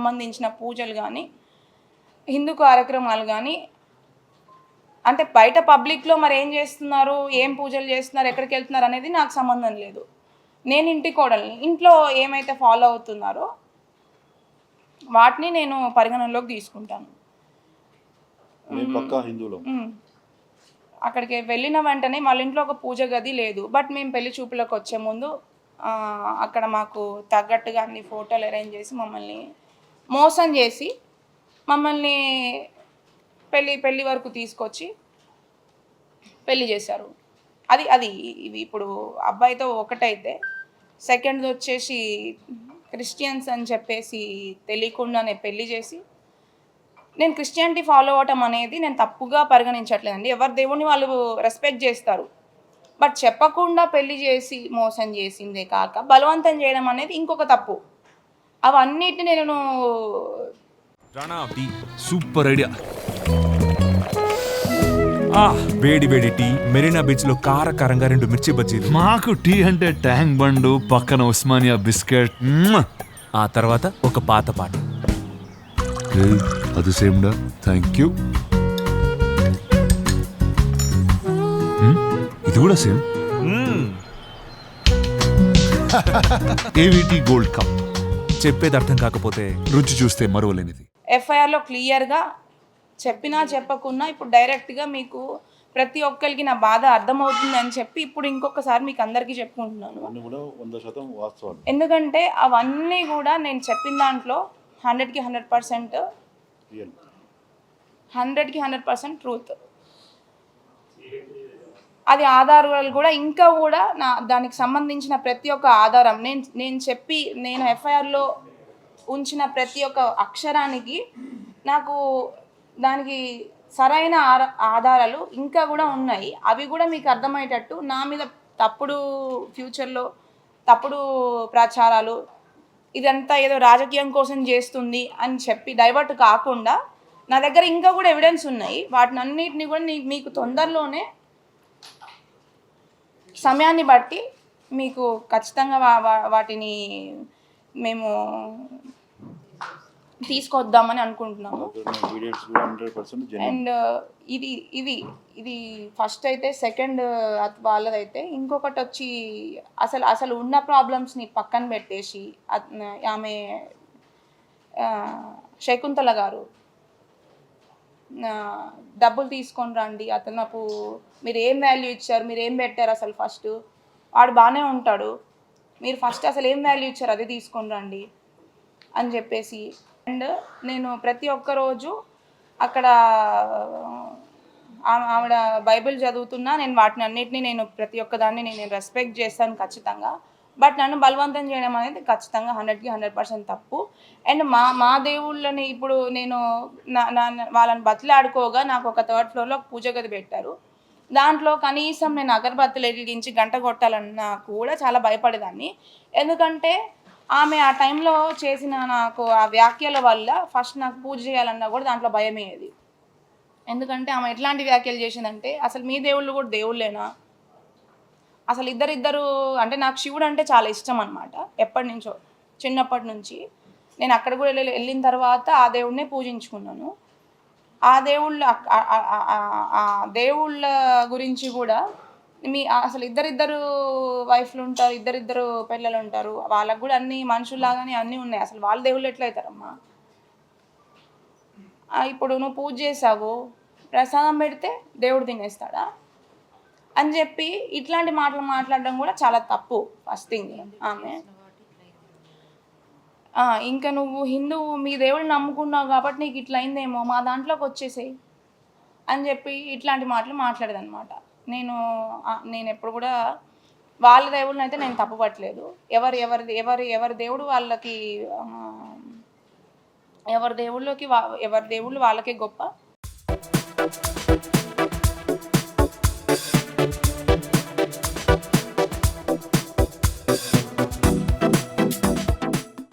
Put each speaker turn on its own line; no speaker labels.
సంబంధించిన పూజలు కానీ హిందూ కార్యక్రమాలు కానీ అంటే బయట పబ్లిక్లో మరి ఏం చేస్తున్నారు, ఏం పూజలు చేస్తున్నారు, ఎక్కడికి వెళ్తున్నారు అనేది నాకు సంబంధం లేదు. నేను ఇంటి కోడల్ని, ఇంట్లో ఏమైతే ఫాలో అవుతున్నారో వాటిని నేను పరిగణనలోకి తీసుకుంటాను. అక్కడికి వెళ్ళిన వెంటనే వాళ్ళ ఇంట్లో ఒక పూజ గది లేదు. బట్ మేము పెళ్లి చూపులకు వచ్చే ముందు అక్కడ మాకు తగ్గట్టుగా అన్ని ఫోటోలు అరేంజ్ చేసి మమ్మల్ని మోసం చేసి మమ్మల్ని పెళ్ళి వరకు తీసుకొచ్చి పెళ్లి చేశారు. అది ఇవి ఇప్పుడు అబ్బాయితో ఒకటైతే సెకండ్ది వచ్చేసి క్రిస్టియన్స్ అని చెప్పేసి తెలియకుండానే పెళ్లి చేసి, నేను క్రిస్టియానిటీ ఫాలో అవ్వటం అనేది నేను తప్పుగా పరిగణించట్లేదండి. ఎవరి దేవుడిని వాళ్ళు రెస్పెక్ట్ చేస్తారు. బట్ చెప్పకుండా పెళ్లి చేసి మోసం చేసిందే కాక బలవంతం చేయడం అనేది ఇంకొక తప్పు. అవన్నిటిని నేను
సూపర్ ఐడియా. వేడి వేడి టీ, మెరీనా బీచ్ లో కారకారంగా 2 మిర్చి బజ్జీలు.
మాకు టీ అంటే ట్యాంక్ బండు, పక్కన ఉస్మానియా బిస్కెట్,
ఆ తర్వాత ఒక పాత పాట.
అది సేమ్డా, థ్యాంక్ యూ. ఇది కూడా సేమ్. ఏవిటి gold cup.
చెప్పేది అర్థం కాకపోతే
రుచి చూస్తే మరువలేనిది.
ఎఫ్ఐఆర్లో క్లియర్గా చెప్పినా చెప్పకున్నా ఇప్పుడు డైరెక్ట్గా మీకు ప్రతి ఒక్కరికి నా బాధ అర్థమవుతుంది అని చెప్పి ఇప్పుడు ఇంకొకసారి మీకు అందరికీ చెప్పుకుంటున్నాను. ఎందుకంటే అవన్నీ కూడా నేను చెప్పిన దాంట్లో 100కి 100% ట్రూత్. అది ఆధారాలు కూడా ఇంకా కూడా దానికి సంబంధించిన ప్రతి ఒక్క ఆధారం నేను ఎఫ్ఐఆర్లో ఉంచిన ప్రతి ఒక్క అక్షరానికి నాకు దానికి సరైన ఆధారాలు ఇంకా కూడా ఉన్నాయి. అవి కూడా మీకు అర్థమయ్యేటట్టు నా మీద ఫ్యూచర్లో తప్పుడు ప్రచారాలు, ఇదంతా ఏదో రాజకీయం కోసం చేస్తుంది అని చెప్పి డైవర్ట్ కాకుండా నా దగ్గర ఇంకా కూడా ఎవిడెన్స్ ఉన్నాయి. వాటిని అన్నిటిని కూడా మీకు తొందరలోనే సమయాన్ని బట్టి మీకు ఖచ్చితంగా వాటిని మేము తీసుకొద్దామని అనుకుంటున్నాము. అండ్ ఇది ఫస్ట్ అయితే, సెకండ్ వాళ్ళదైతే ఇంకొకటి వచ్చి అసలు ఉన్న ప్రాబ్లమ్స్ని పక్కన పెట్టేసి ఆమె శకుంతల గారు డబ్బులు తీసుకొని రండి, అతను మీరు ఏం వాల్యూ ఇచ్చారు, మీరు ఏం పెట్టారు, అసలు ఫస్ట్ వాడు బాగానే ఉంటాడు, మీరు ఫస్ట్ అసలు ఏం వాల్యూ ఇచ్చారు అది తీసుకొని రండి అని చెప్పేసి. అండ్ నేను ప్రతి ఒక్క రోజు అక్కడ ఆవిడ బైబిల్ చదువుతున్నా, నేను వాటిని అన్నిటినీ నేను ప్రతి ఒక్కదాన్ని నేను రెస్పెక్ట్ చేస్తాను ఖచ్చితంగా. బట్ నన్ను బలవంతం చేయడం అనేది ఖచ్చితంగా 100కి 100% తప్పు. అండ్ మా దేవుళ్ళని ఇప్పుడు నేను వాళ్ళని బతిలాడుకోగా నాకు ఒక 3rd ఫ్లోర్లో పూజ గది పెట్టారు. దాంట్లో కనీసం నేను అగరబత్తులు వెలిగించి గంట కొట్టాలన్నా కూడా చాలా భయపడేదాన్ని. ఎందుకంటే ఆమె ఆ టైంలో చేసిన నాకు ఆ వ్యాఖ్యల వల్ల ఫస్ట్ నాకు పూజ చేయాలన్నా కూడా దాంట్లో భయమేది. ఎందుకంటే ఆమె ఎట్లాంటి వ్యాఖ్యలు చేసిందంటే, అసలు మీ దేవుళ్ళు కూడా దేవుళ్ళేనా, అసలు ఇద్దరు అంటే నాకు శివుడు అంటే చాలా ఇష్టం అనమాట. ఎప్పటి నుంచో, చిన్నప్పటి నుంచి నేను అక్కడ కూడా వెళ్ళిన తర్వాత ఆ దేవుడినే పూజించుకున్నాను. ఆ దేవుళ్ళ గురించి కూడా అసలు ఇద్దరు వైఫ్లు ఉంటారు, ఇద్దరు పిల్లలు ఉంటారు, వాళ్ళకు కూడా అన్ని మనుషుల్లాగానే అన్నీ ఉన్నాయి. అసలు వాళ్ళ దేవుళ్ళు ఎట్లయితారమ్మా? ఇప్పుడు నువ్వు పూజ చేసావు, ప్రసాదం పెడితే దేవుడు తినేస్తాడా అని చెప్పి ఇట్లాంటి మాటలు మాట్లాడడం కూడా చాలా తప్పు. ఫస్ట్ థింగ్ ఆమె ఇంకా నువ్వు హిందువు, మీ దేవుడిని నమ్ముకున్నావు కాబట్టి నీకు ఇట్లా అయిందేమో, మా దాంట్లోకి వచ్చేసేయి అని చెప్పి ఇట్లాంటి మాటలు మాట్లాడేదన్నమాట. నేను ఎప్పుడు కూడా వాళ్ళ దేవుళ్ళని అయితే నేను తప్పు పట్టలేదు. ఎవరి దేవుడు వాళ్ళకి, ఎవరి దేవుళ్ళు వాళ్ళకే గొప్ప.